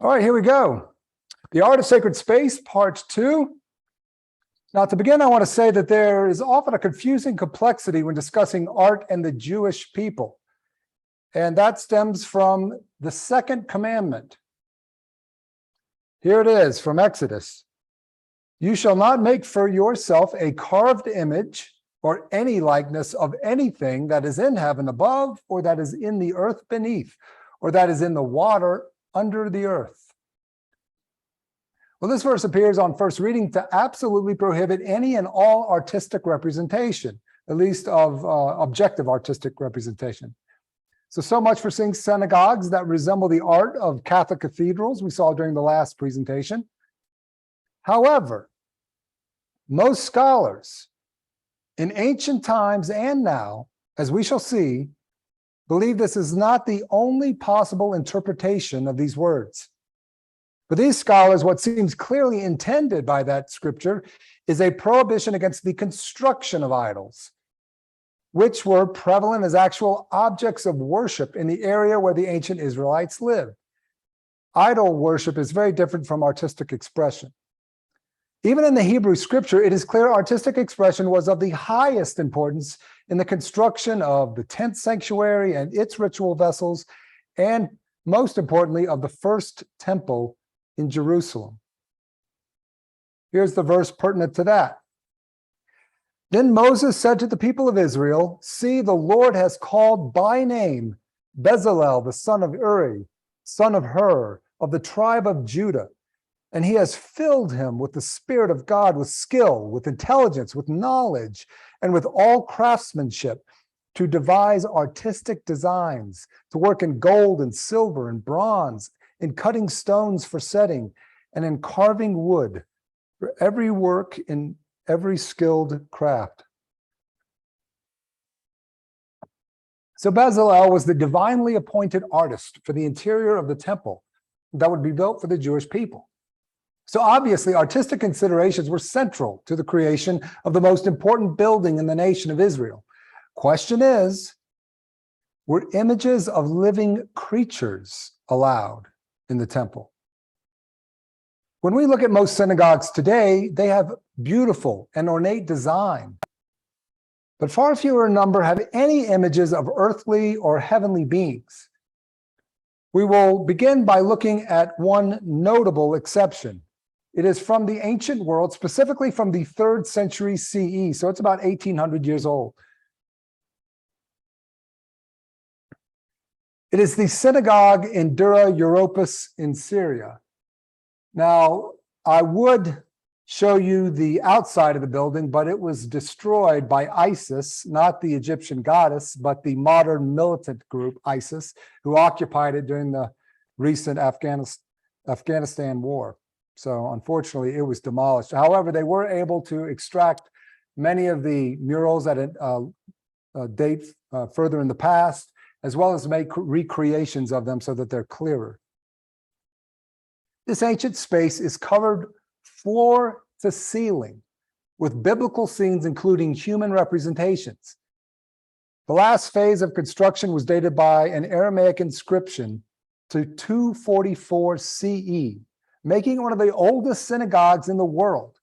All right, here we go. The Art of Sacred Space, Part 2. Now, to begin, I want to say that there is often a confusing complexity when discussing art and the Jewish people. And that stems from the second commandment. Here it is from Exodus. You shall not make for yourself a carved image or any likeness of anything that is in heaven above, or that is in the earth beneath, or that is in the water under the earth. Well, this verse appears on first reading to absolutely prohibit any and all artistic representation, at least of objective artistic representation. So much for seeing synagogues that resemble the art of Catholic cathedrals we saw during the last presentation. However, most scholars in ancient times and now, as we shall see, believe this is not the only possible interpretation of these words. For these scholars, what seems clearly intended by that scripture is a prohibition against the construction of idols, which were prevalent as actual objects of worship in the area where the ancient Israelites lived. Idol worship is very different from artistic expression. Even in the Hebrew scripture, it is clear artistic expression was of the highest importance in the construction of the tent sanctuary and its ritual vessels, and most importantly, of the first temple in Jerusalem. Here's the verse pertinent to that. Then Moses said to the people of Israel, see, the Lord has called by name Bezalel, the son of Uri, son of Hur, of the tribe of Judah. And he has filled him with the Spirit of God, with skill, with intelligence, with knowledge, and with all craftsmanship, to devise artistic designs, to work in gold and silver and bronze, in cutting stones for setting, and in carving wood, for every work in every skilled craft. So Bezalel was the divinely appointed artist for the interior of the temple that would be built for the Jewish people. So obviously, artistic considerations were central to the creation of the most important building in the nation of Israel. Question is, were images of living creatures allowed in the temple? When we look at most synagogues today, they have beautiful and ornate design, but far fewer in number have any images of earthly or heavenly beings. We will begin by looking at one notable exception. It is from the ancient world, specifically from the 3rd century CE, so it's about 1800 years old. It is the synagogue in Dura Europos in Syria. Now, I would show you the outside of the building, but it was destroyed by ISIS, not the Egyptian goddess, but the modern militant group ISIS, who occupied it during the recent Afghanistan war. So unfortunately, it was demolished. However, they were able to extract many of the murals that date further in the past, as well as make recreations of them so that they're clearer. This ancient space is covered floor to ceiling with biblical scenes, including human representations. The last phase of construction was dated by an Aramaic inscription to 244 CE, making it one of the oldest synagogues in the world.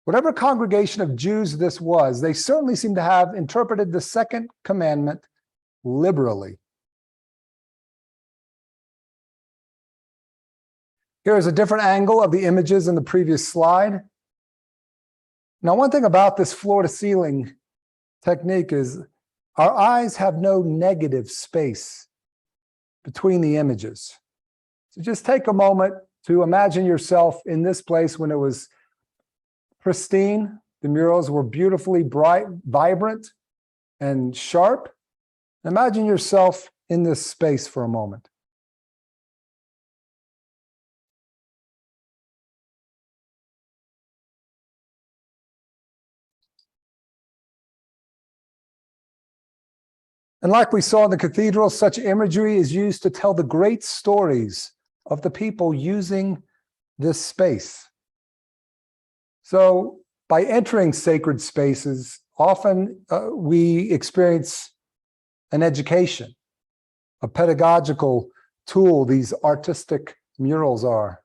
Whatever congregation of Jews this was, they certainly seem to have interpreted the second commandment liberally. Here is a different angle of the images in the previous slide. Now, one thing about this floor-to-ceiling technique is our eyes have no negative space between the images. So just take a moment to imagine yourself in this place when it was pristine. The murals were beautifully bright, vibrant, and sharp. Imagine yourself in this space for a moment. And like we saw in the cathedral, such imagery is used to tell the great stories of the people using this space. So by entering sacred spaces, often we experience an education, a pedagogical tool, these artistic murals are.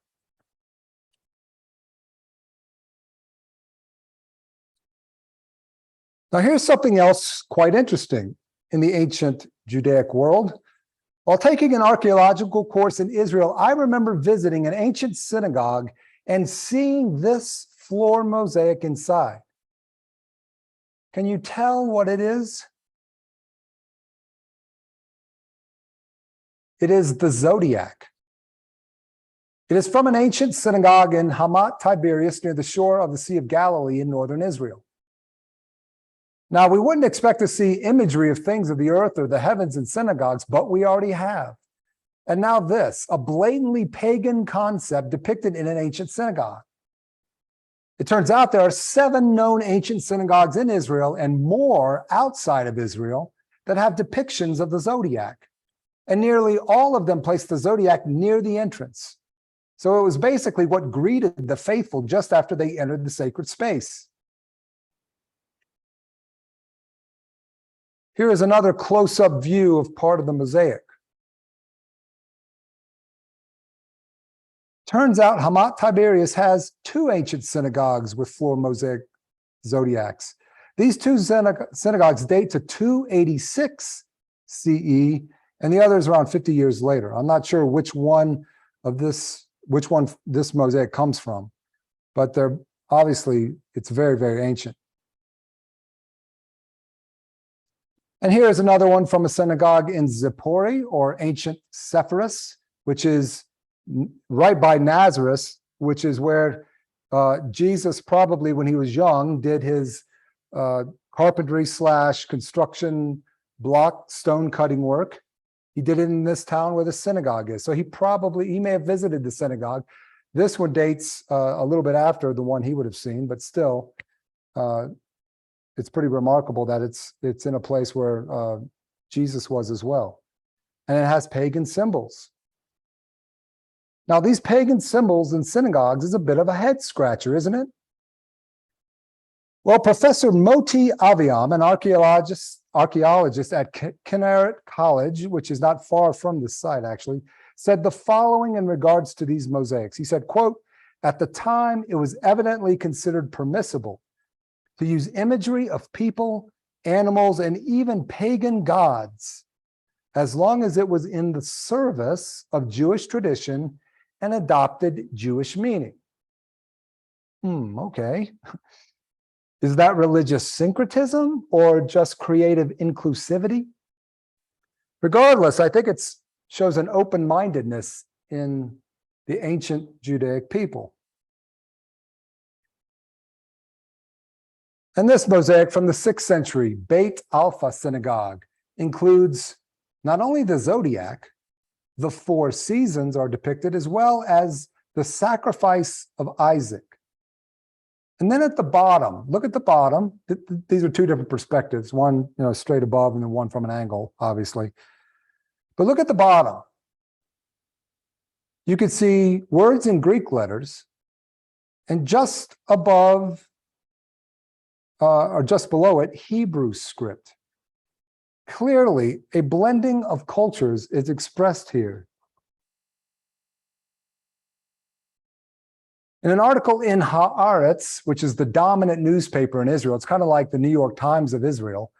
Now, here's something else quite interesting in the ancient Judaic world. While taking an archaeological course in Israel, I remember visiting an ancient synagogue and seeing this floor mosaic inside. Can you tell what it is? It is the zodiac. It is from an ancient synagogue in Hamat Tiberias near the shore of the Sea of Galilee in northern Israel. Now, we wouldn't expect to see imagery of things of the earth or the heavens in synagogues, but we already have. And now this, a blatantly pagan concept depicted in an ancient synagogue. It turns out there are 7 known ancient synagogues in Israel and more outside of Israel that have depictions of the zodiac. And nearly all of them place the zodiac near the entrance. So it was basically what greeted the faithful just after they entered the sacred space. Here is another close-up view of part of the mosaic. Turns out Hamat Tiberias has 2 ancient synagogues with floor mosaic zodiacs. These 2 synagogues date to 286 CE, and the other is around 50 years later. I'm not sure which one this mosaic comes from, but they're obviously, it's very, very ancient. And here is another one from a synagogue in Zippori, or ancient Sepphoris, which is right by Nazareth, which is where Jesus probably, when he was young, did his carpentry / construction block stone cutting work. He did it in this town where the synagogue is. So he may have visited the synagogue. This one dates a little bit after the one he would have seen, but still, it's pretty remarkable that it's in a place where Jesus was as well. And it has pagan symbols. Now, these pagan symbols in synagogues is a bit of a head scratcher, isn't it? Well, Professor Moti Aviam, an archaeologist at Kinneret College, which is not far from this site actually, said the following in regards to these mosaics. He said, quote, "At the time, it was evidently considered permissible to use imagery of people, animals, and even pagan gods, as long as it was in the service of Jewish tradition and adopted Jewish meaning." Okay. Is that religious syncretism or just creative inclusivity? Regardless, I think it shows an open-mindedness in the ancient Judaic people. And this mosaic from the 6th century, Beit Alpha Synagogue, includes not only the zodiac, the 4 seasons are depicted, as well as the sacrifice of Isaac. And then at the bottom, look at the bottom. These are 2 different perspectives, one straight above and then one from an angle, obviously. But look at the bottom. You could see words in Greek letters, and just above or just below it, Hebrew script. Clearly, a blending of cultures is expressed here. In an article in Haaretz, which is the dominant newspaper in Israel, it's kind of like the New York Times of Israel,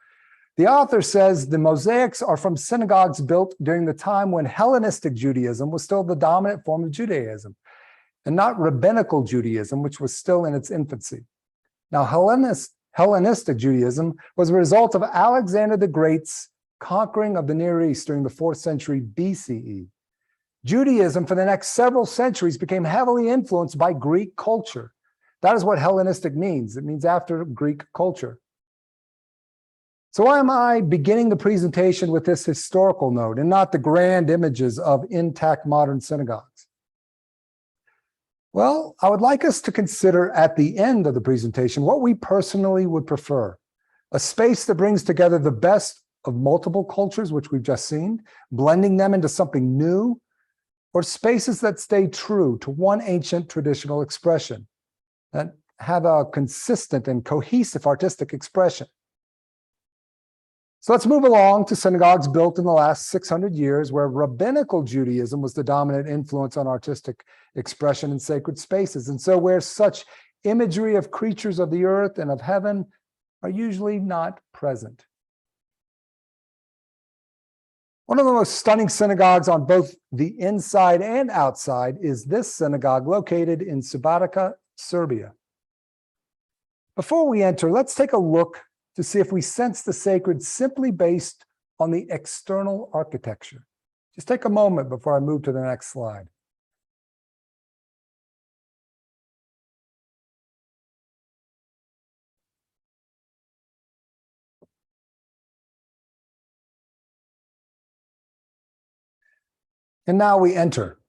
the author says the mosaics are from synagogues built during the time when Hellenistic Judaism was still the dominant form of Judaism, and not rabbinical Judaism, which was still in its infancy. Now, Hellenistic Judaism was a result of Alexander the Great's conquering of the Near East during the 4th century BCE. Judaism for the next several centuries became heavily influenced by Greek culture. That is what Hellenistic means. It means after Greek culture. So why am I beginning the presentation with this historical note and not the grand images of intact modern synagogues? Well, I would like us to consider at the end of the presentation what we personally would prefer. A space that brings together the best of multiple cultures, which we've just seen, blending them into something new, or spaces that stay true to one ancient traditional expression, that have a consistent and cohesive artistic expression. So let's move along to synagogues built in the last 600 years, where rabbinical Judaism was the dominant influence on artistic expression in sacred spaces. And so where such imagery of creatures of the earth and of heaven are usually not present. One of the most stunning synagogues on both the inside and outside is this synagogue located in Subotica, Serbia. Before we enter, let's take a look to see if we sense the sacred simply based on the external architecture. Just take a moment before I move to the next slide. And now we enter.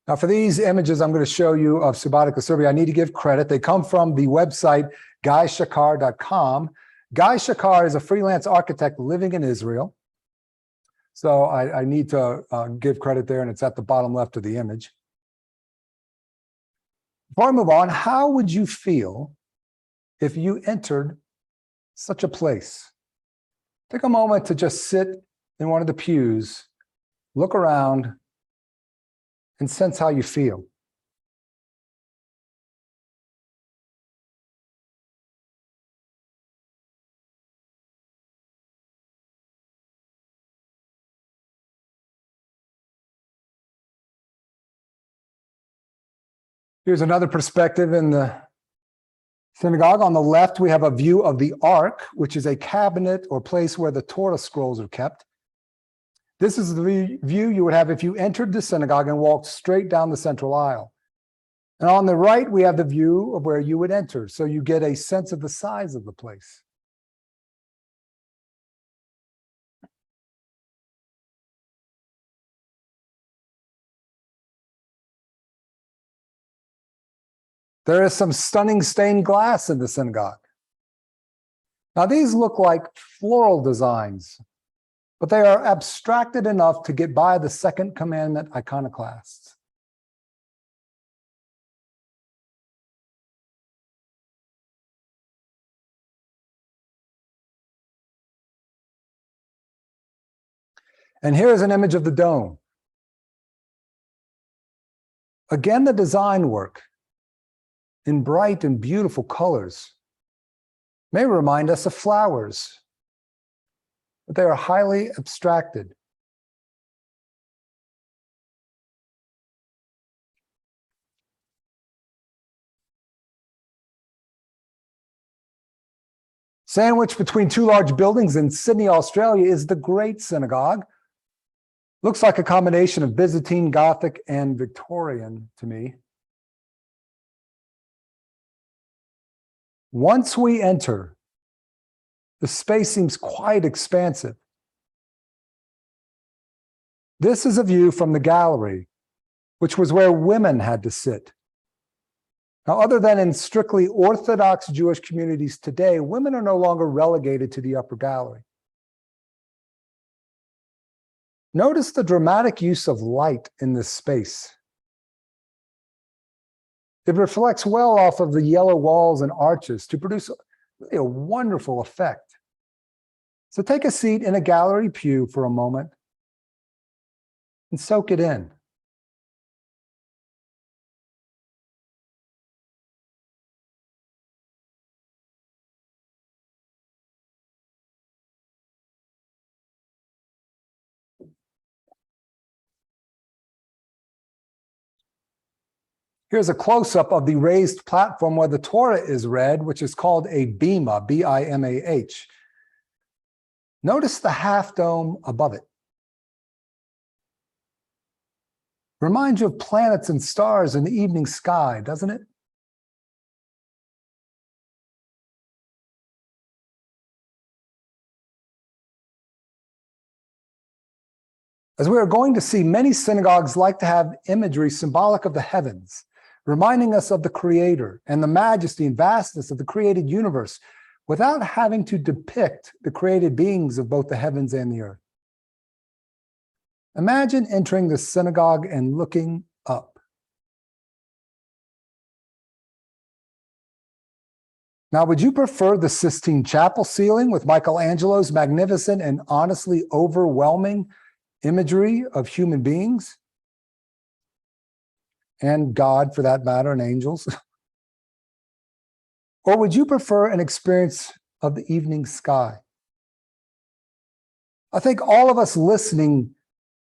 Now, for these images I'm going to show you of Subotica, Serbia, I need to give credit. They come from the website guyshakar.com. Guy Shakar is a freelance architect living in Israel. So I need to give credit there, and it's at the bottom left of the image. Before I move on, how would you feel if you entered such a place? Take a moment to just sit in one of the pews, look around, and sense how you feel. Here's another perspective in the synagogue. On the left, we have a view of the Ark, which is a cabinet or place where the Torah scrolls are kept. This is the view you would have if you entered the synagogue and walked straight down the central aisle. And on the right, we have the view of where you would enter, so you get a sense of the size of the place. There is some stunning stained glass in the synagogue. Now, these look like floral designs, but they are abstracted enough to get by the Second Commandment iconoclasts. And here is an image of the dome. Again, the design work in bright and beautiful colors may remind us of flowers, but they are highly abstracted. Sandwiched between two large buildings in Sydney, Australia, is the Great Synagogue. Looks like a combination of Byzantine, Gothic, and Victorian to me. Once we enter, the space seems quite expansive. This is a view from the gallery, which was where women had to sit. Now, other than in strictly Orthodox Jewish communities today, women are no longer relegated to the upper gallery. Notice the dramatic use of light in this space. It reflects well off of the yellow walls and arches to produce really a wonderful effect. So take a seat in a gallery pew for a moment and soak it in. Here's a close-up of the raised platform where the Torah is read, which is called a bima, B-I-M-A-H. Notice the half dome above it. Reminds you of planets and stars in the evening sky, doesn't it? As we are going to see, many synagogues like to have imagery symbolic of the heavens, reminding us of the Creator and the majesty and vastness of the created universe, without having to depict the created beings of both the heavens and the earth. Imagine entering the synagogue and looking up. Now, would you prefer the Sistine Chapel ceiling with Michelangelo's magnificent and honestly overwhelming imagery of human beings? And God, for that matter, and angels? Or would you prefer an experience of the evening sky? I think all of us listening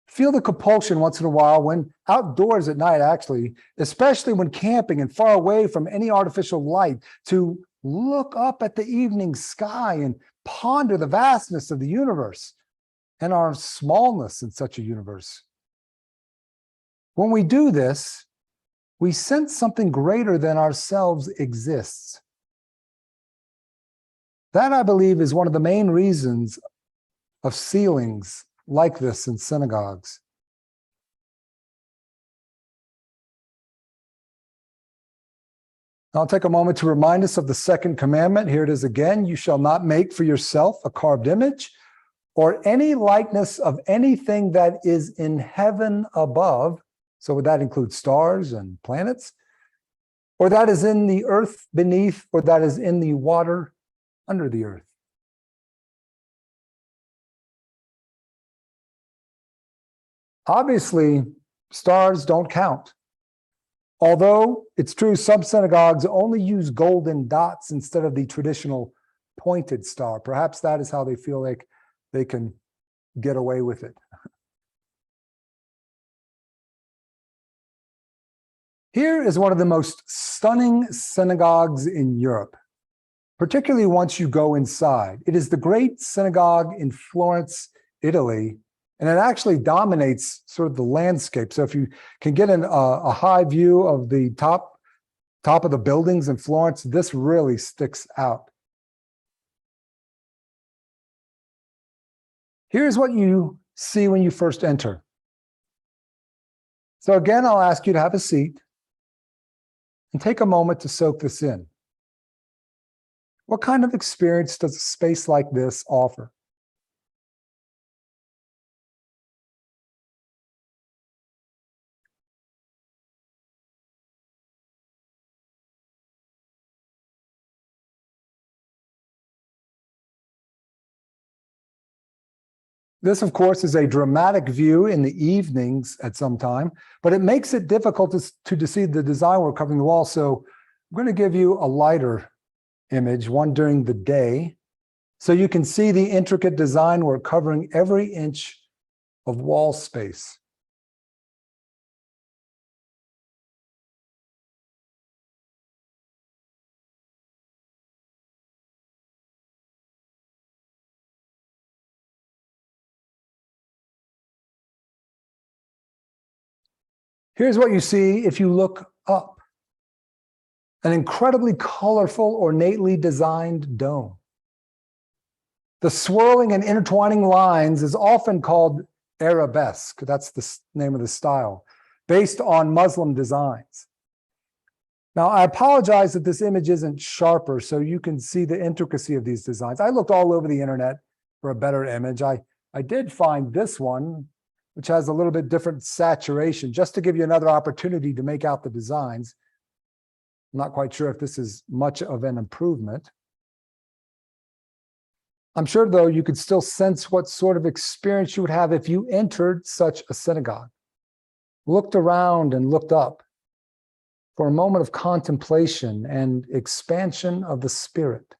feel the compulsion once in a while when outdoors at night, actually, especially when camping and far away from any artificial light, to look up at the evening sky and ponder the vastness of the universe and our smallness in such a universe. When we do this, we sense something greater than ourselves exists. That, I believe, is one of the main reasons of ceilings like this in synagogues. I'll take a moment to remind us of the second commandment. Here it is again. You shall not make for yourself a carved image or any likeness of anything that is in heaven above. So would that include stars and planets? Or that is in the earth beneath, or that is in the water under the earth. Obviously, stars don't count. Although it's true some synagogues only use golden dots instead of the traditional pointed star. Perhaps that is how they feel like they can get away with it. Here is one of the most stunning synagogues in Europe, particularly once you go inside. It is the Great Synagogue in Florence, Italy, and it actually dominates sort of the landscape. So if you can get a high view of the top of the buildings in Florence, this really sticks out. Here's what you see when you first enter. So again, I'll ask you to have a seat and take a moment to soak this in. What kind of experience does a space like this offer? This, of course, is a dramatic view in the evenings at some time, but it makes it difficult to see the design work covering the wall. So I'm going to give you a lighter image, one during the day, so you can see the intricate design work covering every inch of wall space. Here's what you see if you look up. An incredibly colorful, ornately designed dome. The swirling and intertwining lines is often called arabesque. That's the name of the style, based on Muslim designs. Now, I apologize that this image isn't sharper so you can see the intricacy of these designs. I looked all over the internet for a better image. I did find this one, which has a little bit different saturation, just to give you another opportunity to make out the designs. I'm not quite sure if this is much of an improvement. I'm sure, though, you could still sense what sort of experience you would have if you entered such a synagogue, looked around and looked up for a moment of contemplation and expansion of the spirit.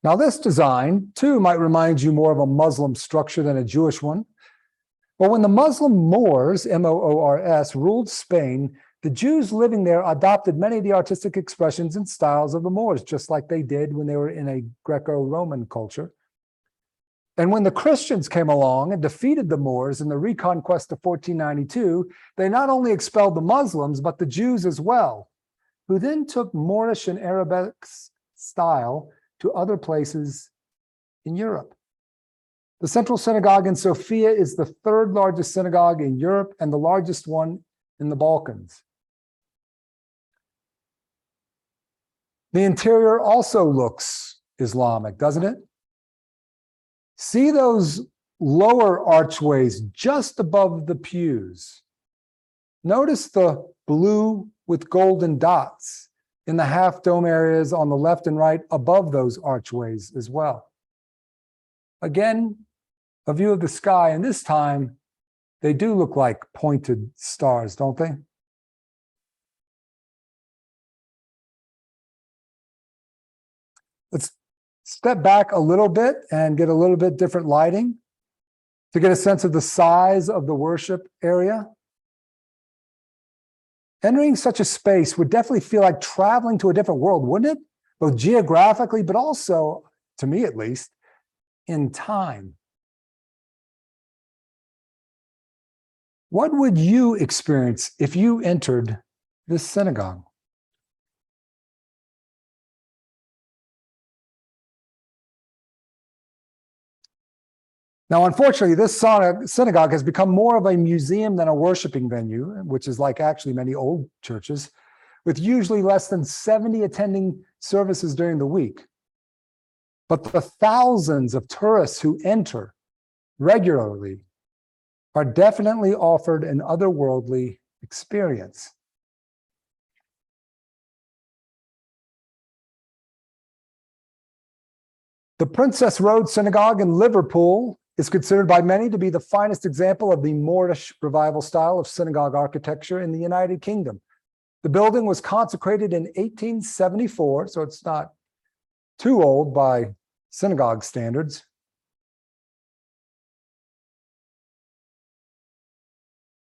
Now, this design, too, might remind you more of a Muslim structure than a Jewish one. But when the Muslim Moors, M-O-O-R-S, ruled Spain, the Jews living there adopted many of the artistic expressions and styles of the Moors, just like they did when they were in a Greco-Roman culture. And when the Christians came along and defeated the Moors in the reconquest of 1492, they not only expelled the Muslims, but the Jews as well, who then took Moorish and Arabic style to other places in Europe. The Central Synagogue in Sofia is the third largest synagogue in Europe and the largest one in the Balkans. The interior also looks Islamic, doesn't it? See those lower archways just above the pews. Notice the blue with golden dots in the half dome areas on the left and right above those archways as well. Again, a view of the sky, and this time they do look like pointed stars, don't they? Let's step back a little bit and get a little bit different lighting to get a sense of the size of the worship area. Entering such a space would definitely feel like traveling to a different world, wouldn't it? Both geographically, but also, to me at least, in time. What would you experience if you entered this synagogue? Now, unfortunately, this synagogue has become more of a museum than a worshiping venue, which is like actually many old churches, with usually less than 70 attending services during the week. But the thousands of tourists who enter regularly are definitely offered an otherworldly experience. The Princess Road Synagogue in Liverpool is considered by many to be the finest example of the Moorish revival style of synagogue architecture in the United Kingdom. The building was consecrated in 1874, so it's not too old by synagogue standards.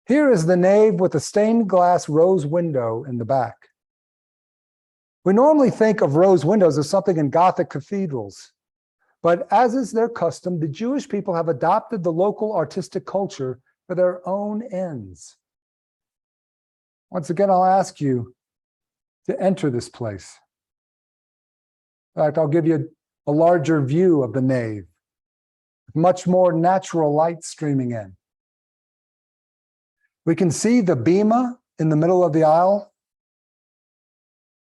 Here is the nave with a stained glass rose window in the back. We normally think of rose windows as something in Gothic cathedrals. But as is their custom, the Jewish people have adopted the local artistic culture for their own ends. Once again, I'll ask you to enter this place. In fact, I'll give you a larger view of the nave, with much more natural light streaming in. We can see the bema in the middle of the aisle.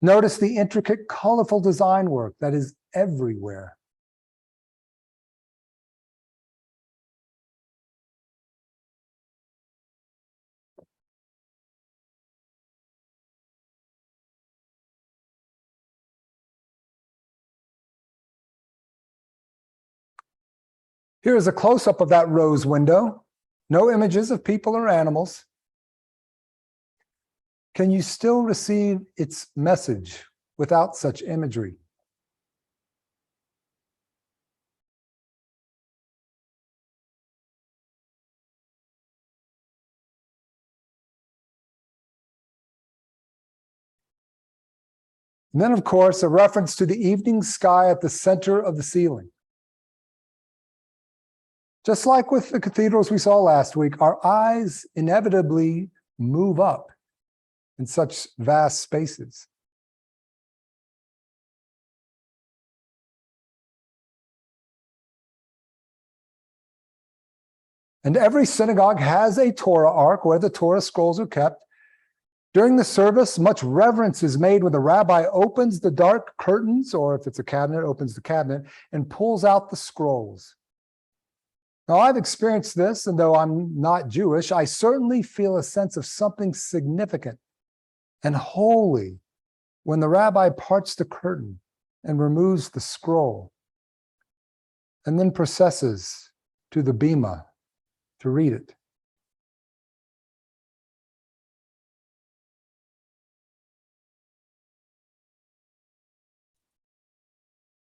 Notice the intricate, colorful design work that is everywhere. Here is a close-up of that rose window. No images of people or animals. Can you still receive its message without such imagery? And then, of course, a reference to the evening sky at the center of the ceiling. Just like with the cathedrals we saw last week, our eyes inevitably move up in such vast spaces. And every synagogue has a Torah ark where the Torah scrolls are kept. During the service, much reverence is made when the rabbi opens the dark curtains, or if it's a cabinet, opens the cabinet, and pulls out the scrolls. Now, I've experienced this, and though I'm not Jewish, I certainly feel a sense of something significant and holy when the rabbi parts the curtain and removes the scroll, and then processes to the bema to read it.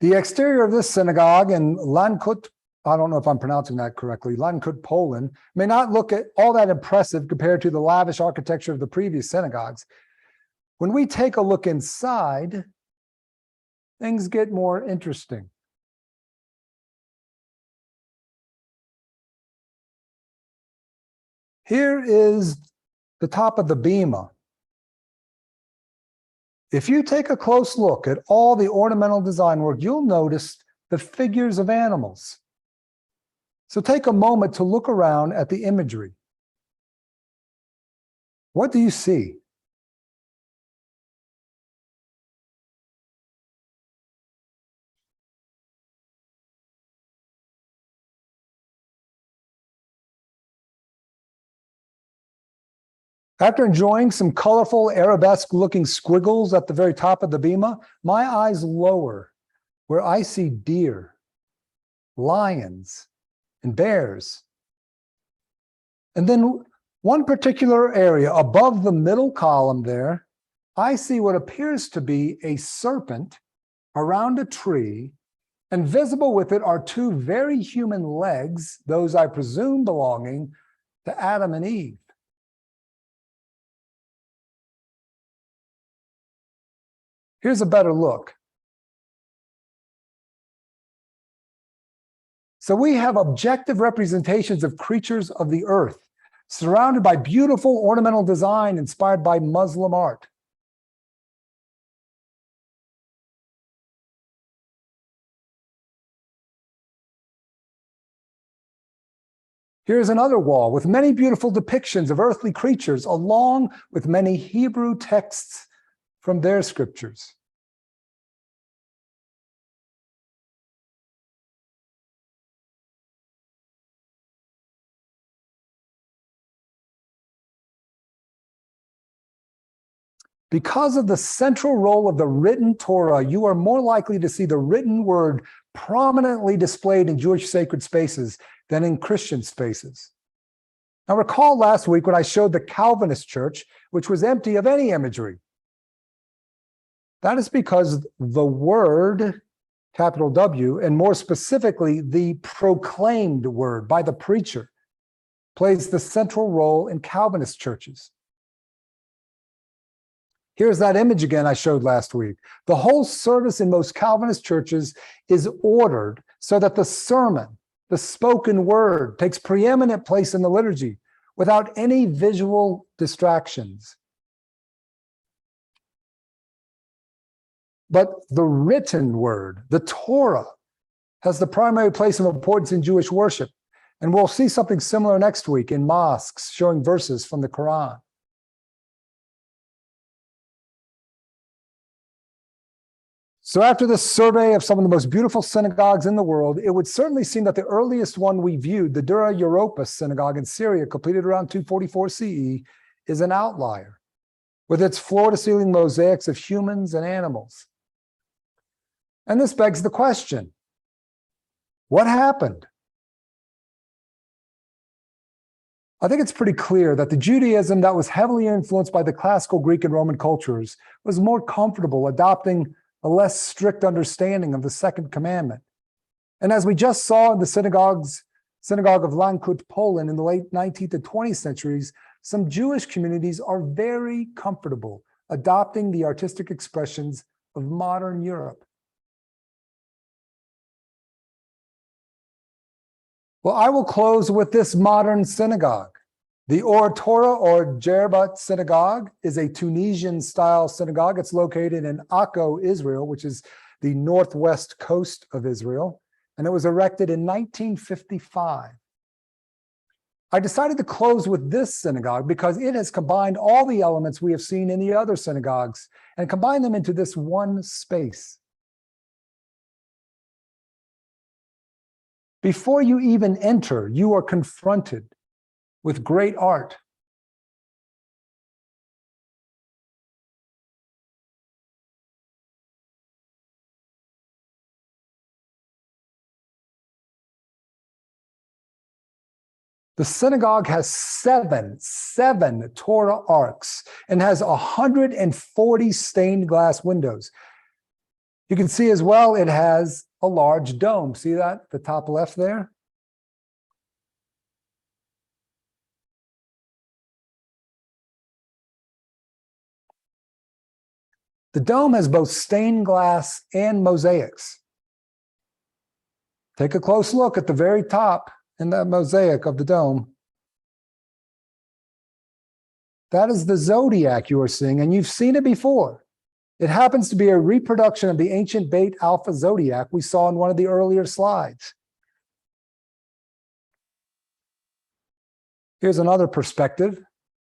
The exterior of this synagogue in Lankut, I don't know if I'm pronouncing that correctly, Lankut, Poland, may not look all that impressive compared to the lavish architecture of the previous synagogues. When we take a look inside, things get more interesting. Here is the top of the bema. If you take a close look at all the ornamental design work, you'll notice the figures of animals. So take a moment to look around at the imagery. What do you see? After enjoying some colorful arabesque-looking squiggles at the very top of the bema, my eyes lower where I see deer, lions, and bears. And then one particular area above the middle column there, I see what appears to be a serpent around a tree, and visible with it are two very human legs, those I presume belonging to Adam and Eve. Here's a better look. So we have objective representations of creatures of the earth, surrounded by beautiful ornamental design inspired by Muslim art. Here's another wall with many beautiful depictions of earthly creatures, along with many Hebrew texts from their scriptures. Because of the central role of the written Torah, you are more likely to see the written word prominently displayed in Jewish sacred spaces than in Christian spaces. Now, recall last week when I showed the Calvinist church, which was empty of any imagery. That is because the word, capital W, and more specifically, the proclaimed word by the preacher, plays the central role in Calvinist churches. Here's that image again I showed last week. The whole service in most Calvinist churches is ordered so that the sermon, the spoken word, takes preeminent place in the liturgy without any visual distractions. But the written word, the Torah, has the primary place of importance in Jewish worship. And we'll see something similar next week in mosques showing verses from the Quran. So after this survey of some of the most beautiful synagogues in the world, it would certainly seem that the earliest one we viewed, the Dura Europa synagogue in Syria, completed around 244 CE, is an outlier, with its floor-to-ceiling mosaics of humans and animals. And this begs the question, what happened? I think it's pretty clear that the Judaism that was heavily influenced by the classical Greek and Roman cultures was more comfortable adopting a less strict understanding of the second commandment. And as we just saw in the synagogue of Lankut, Poland in the late 19th and 20th centuries, some Jewish communities are very comfortable adopting the artistic expressions of modern Europe. Well, I will close with this modern synagogue. The Or Torah or Jerbat Synagogue is a Tunisian-style synagogue. It's located in Akko, Israel, which is the northwest coast of Israel, and it was erected in 1955. I decided to close with this synagogue because it has combined all the elements we have seen in the other synagogues and combined them into this one space. Before you even enter, you are confronted with great art. The synagogue has seven Torah arcs and has 140 stained glass windows. You can see as well, it has a large dome. See that, the top left there? The dome has both stained glass and mosaics. Take a close look at the very top in that mosaic of the dome. That is the zodiac you are seeing, and you've seen it before. It happens to be a reproduction of the ancient Beit Alpha zodiac we saw in one of the earlier slides. Here's another perspective.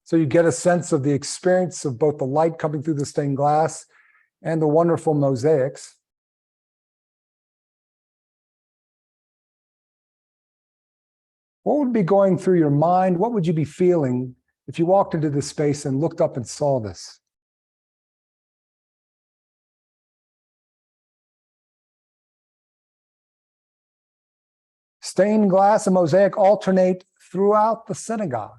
So you get a sense of the experience of both the light coming through the stained glass and the wonderful mosaics. What would be going through your mind? What would you be feeling if you walked into this space and looked up and saw this? Stained glass and mosaic alternate throughout the synagogue.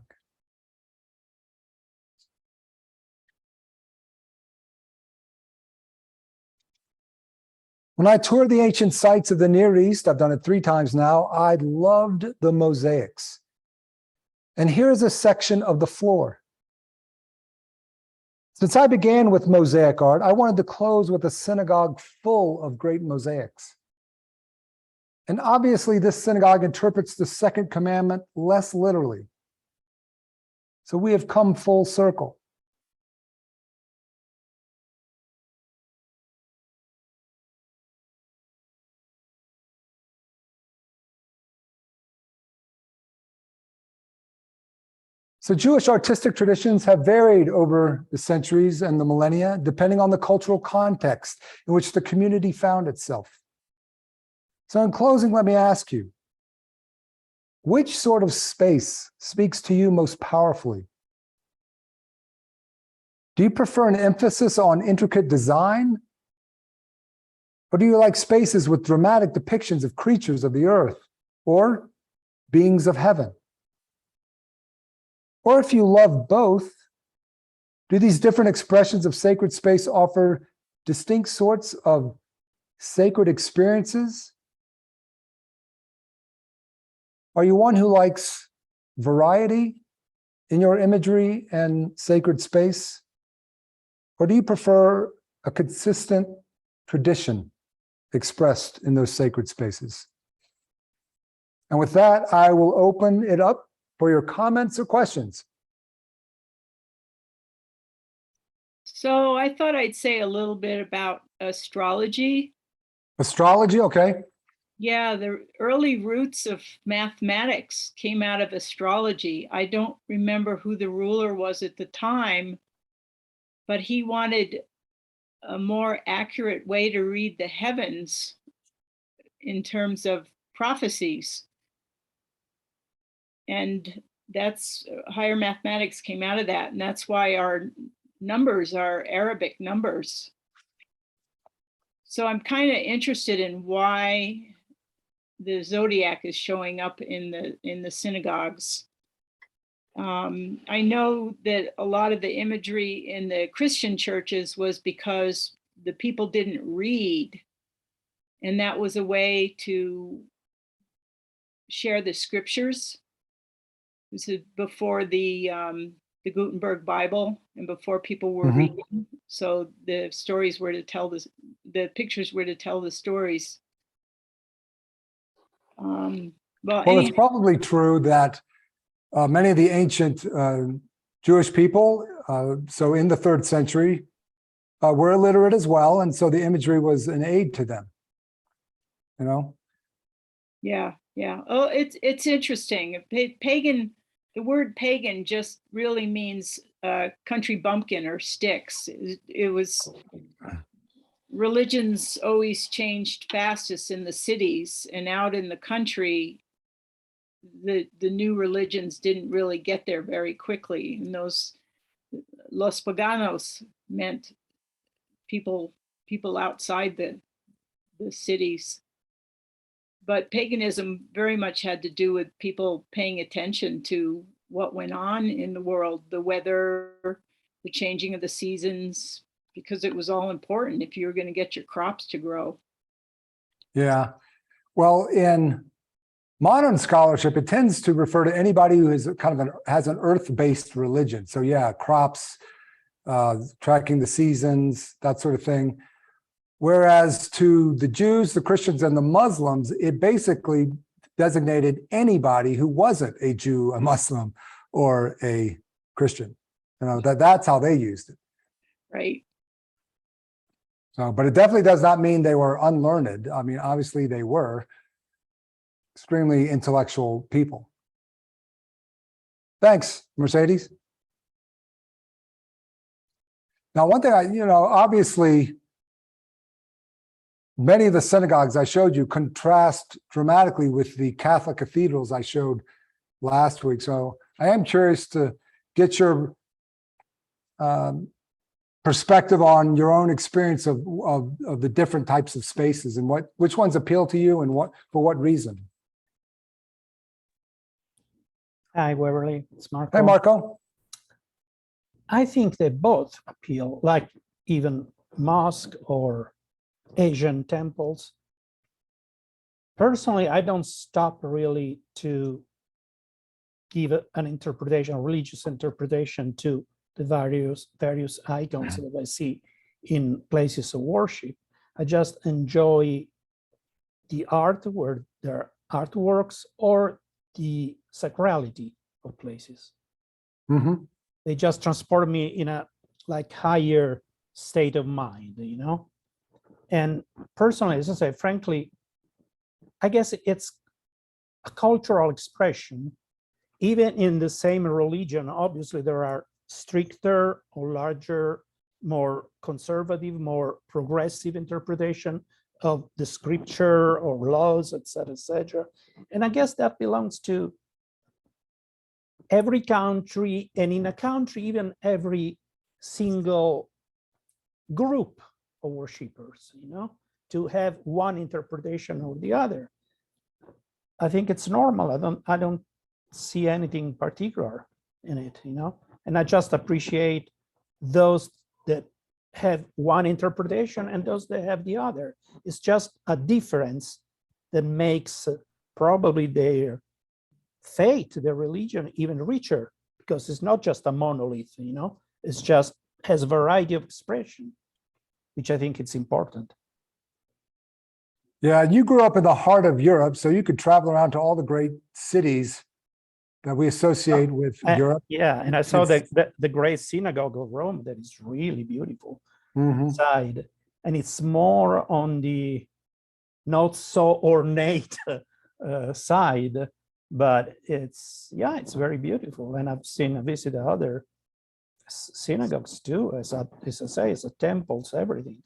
When I toured the ancient sites of the Near East, I've done it 3 times now, I loved the mosaics. And here's a section of the floor. Since I began with mosaic art, I wanted to close with a synagogue full of great mosaics. And obviously, this synagogue interprets the second commandment less literally. So we have come full circle. So Jewish artistic traditions have varied over the centuries and the millennia, depending on the cultural context in which the community found itself. So in closing, let me ask you, which sort of space speaks to you most powerfully? Do you prefer an emphasis on intricate design? Or do you like spaces with dramatic depictions of creatures of the earth or beings of heaven? Or if you love both, do these different expressions of sacred space offer distinct sorts of sacred experiences? Are you one who likes variety in your imagery and sacred space? Or do you prefer a consistent tradition expressed in those sacred spaces? And with that, I will open it up for your comments or questions. So I thought I'd say a little bit about astrology. Astrology, okay. Yeah, the early roots of mathematics came out of astrology. I don't remember who the ruler was at the time, but he wanted a more accurate way to read the heavens in terms of prophecies. And that's higher mathematics came out of that. And that's why our numbers are Arabic numbers. So I'm kind of interested in why the zodiac is showing up in the synagogues. I know that a lot of the imagery in the Christian churches was because the people didn't read, and that was a way to share the scriptures. This is before the Gutenberg Bible and before people were reading. So the stories were to tell the pictures were to tell the stories. Well, It's probably true that many of the ancient Jewish people, so in the 3rd century, were illiterate as well. And so the imagery was an aid to them, you know? Yeah. Oh, it's interesting. Pagan, the word pagan just really means country bumpkin or sticks. It was, religions always changed fastest in the cities, and out in the country, the new religions didn't really get there very quickly. And those Los Paganos meant people outside the cities. But paganism very much had to do with people paying attention to what went on in the world, the weather, the changing of the seasons, because it was all important if you were going to get your crops to grow. Yeah. Well, in modern scholarship, it tends to refer to anybody who is has an earth-based religion. So yeah, crops, tracking the seasons, that sort of thing. Whereas to the Jews, the Christians, and the Muslims, it basically designated anybody who wasn't a Jew, a Muslim, or a Christian. You know, that's how they used it. Right. So, but it definitely does not mean they were unlearned. I mean, obviously they were extremely intellectual people. Thanks, Mercedes. Now, one thing obviously, many of the synagogues I showed you contrast dramatically with the Catholic cathedrals I showed last week. So I am curious to get your perspective on your own experience of the different types of spaces and which ones appeal to you and for what reason. Hi, Waverly. It's Marco. Hey, Marco. I think they both appeal, like even mosque or Asian temples. Personally, I don't stop really to give an interpretation, a religious interpretation to the various icons that I see in places of worship. I just enjoy the art where there are artworks or the sacrality of places. Mm-hmm. They just transport me in a like higher state of mind, you know? And personally, as I say, frankly, I guess it's a cultural expression. Even in the same religion, obviously there are stricter or larger, more conservative, more progressive interpretation of the scripture or laws, etc., etc. And I guess that belongs to every country, and in a country, even every single group of worshippers, you know, to have one interpretation or the other. I think it's normal. I don't see anything particular in it, you know, and I just appreciate those that have one interpretation and those that have the other. It's just a difference that makes probably their faith, their religion, even richer, because it's not just a monolith, you know, it's just has a variety of expression, which I think it's important. Yeah, you grew up in the heart of Europe, so you could travel around to all the great cities that we associate with Europe. Yeah, and I saw the great Synagogue of Rome that is really beautiful inside, and it's more on the not so ornate side, but it's very beautiful. And I've visited other synagogues too, as I say, it's a temples, everything,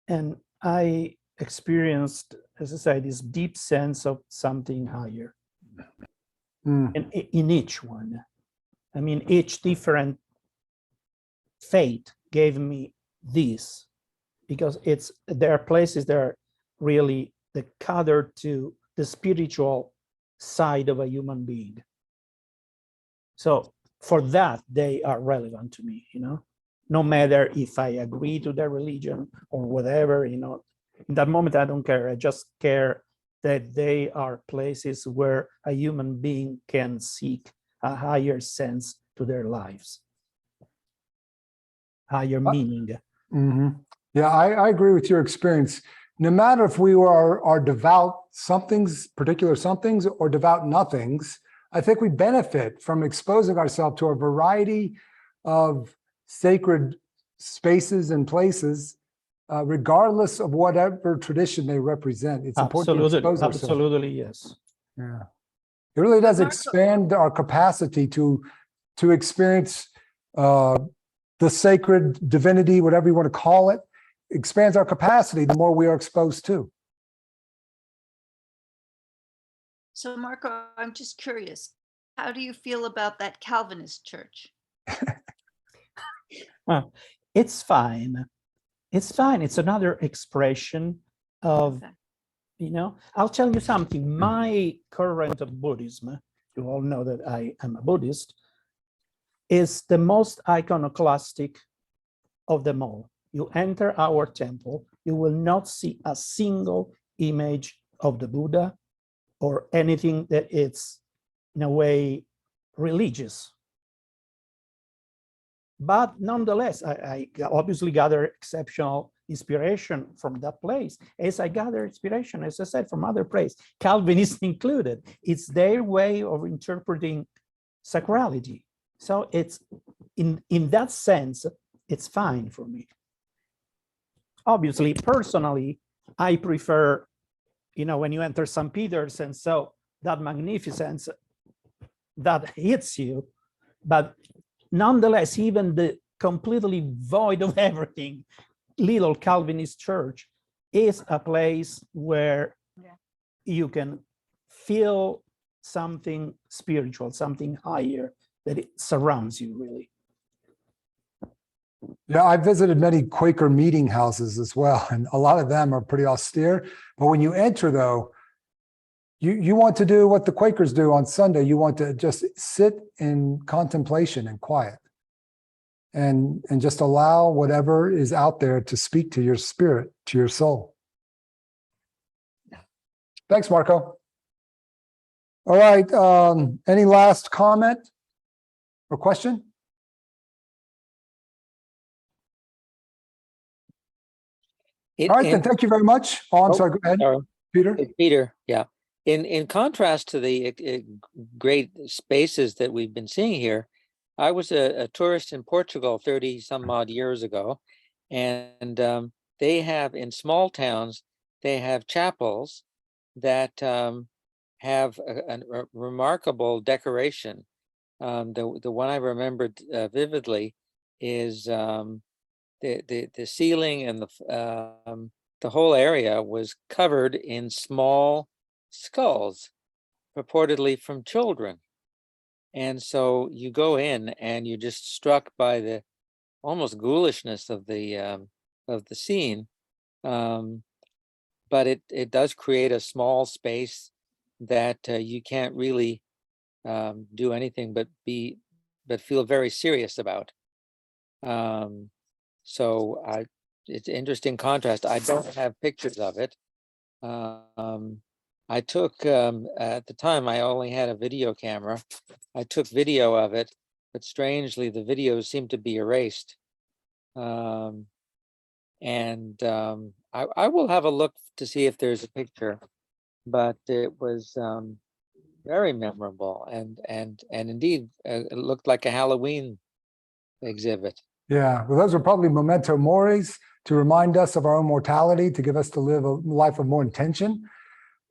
and I experienced, as I say, this deep sense of something higher. And in each one, I mean, each different faith gave me this, because there are places that are really that cater to the spiritual side of a human being. So for that, they are relevant to me, you know, no matter if I agree to their religion or whatever, you know, in that moment, I don't care. I just care that they are places where a human being can seek a higher sense to their lives, higher meaning. Yeah, I agree with your experience. No matter if we are devout somethings, particular somethings, or devout nothings, I think we benefit from exposing ourselves to a variety of sacred spaces and places, regardless of whatever tradition they represent. It's important to expose ourselves. Absolutely, yes. Yeah, it really does expand our capacity to experience the sacred divinity, whatever you want to call it. Expands our capacity the more we are exposed to. So Marco, I'm just curious, how do you feel about that Calvinist church? Well, it's fine. It's fine. It's another expression of, you know, I'll tell you something. My current of Buddhism, you all know that I am a Buddhist, is the most iconoclastic of them all. You enter our temple, you will not see a single image of the Buddha or anything that is in a way religious. But nonetheless, I obviously gather exceptional inspiration from that place, as I gather inspiration, as I said, from other places, Calvinists included. It's their way of interpreting sacrality. So it's in that sense, it's fine for me. Obviously, personally, I prefer, you know, when you enter St. Peter's and so that magnificence that hits you, but nonetheless, even the completely void of everything, little Calvinist church is a place where you can feel something spiritual, something higher that it surrounds you really. Yeah, I visited many Quaker meeting houses as well, and a lot of them are pretty austere. But when you enter, though, you want to do what the Quakers do on Sunday. You want to just sit in contemplation and quiet, and just allow whatever is out there to speak to your spirit, to your soul. Thanks, Marco. All right. Any last comment or question? All right, then. Thank you very much. Oh, I'm sorry. Go ahead, Peter. Peter, yeah. In contrast to the great spaces that we've been seeing here, I was a tourist in Portugal 30 some odd years ago, and they have, in small towns, they have chapels that have a remarkable decoration. The one I remembered vividly is the ceiling and the whole area was covered in small skulls, purportedly from children. And so you go in and you're just struck by the almost ghoulishness of the scene. But it does create a small space that you can't really do anything but feel very serious about. So it's an interesting contrast. I don't have pictures of it. I took, at the time, I only had a video camera. I took video of it, but strangely, the videos seem to be erased. I will have a look to see if there's a picture, but it was very memorable, and indeed, it looked like a Halloween exhibit. Yeah, well, those are probably memento moris to remind us of our own mortality, to give us to live a life of more intention,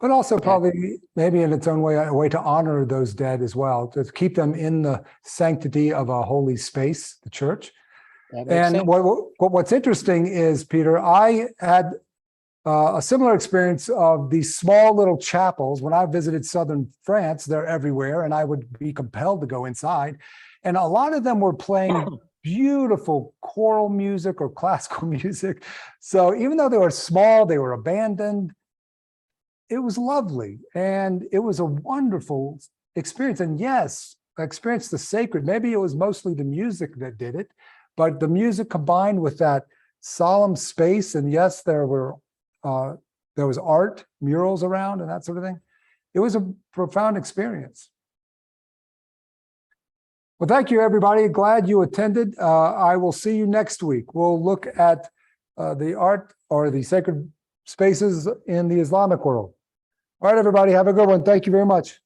but also probably maybe in its own way, a way to honor those dead as well, to keep them in the sanctity of a holy space, the church. And what's interesting is, Peter, I had a similar experience of these small little chapels. When I visited southern France, they're everywhere, and I would be compelled to go inside. And a lot of them were playing beautiful choral music or classical music. So even though they were small, they were abandoned. It was lovely, and it was a wonderful experience. And yes, I experienced the sacred. Maybe it was mostly the music that did it, but the music combined with that solemn space, and yes, there was art, murals around, and that sort of thing. It was a profound experience. Well, thank you, everybody. Glad you attended. I will see you next week. We'll look at the art or the sacred spaces in the Islamic world. All right, everybody, have a good one. Thank you very much.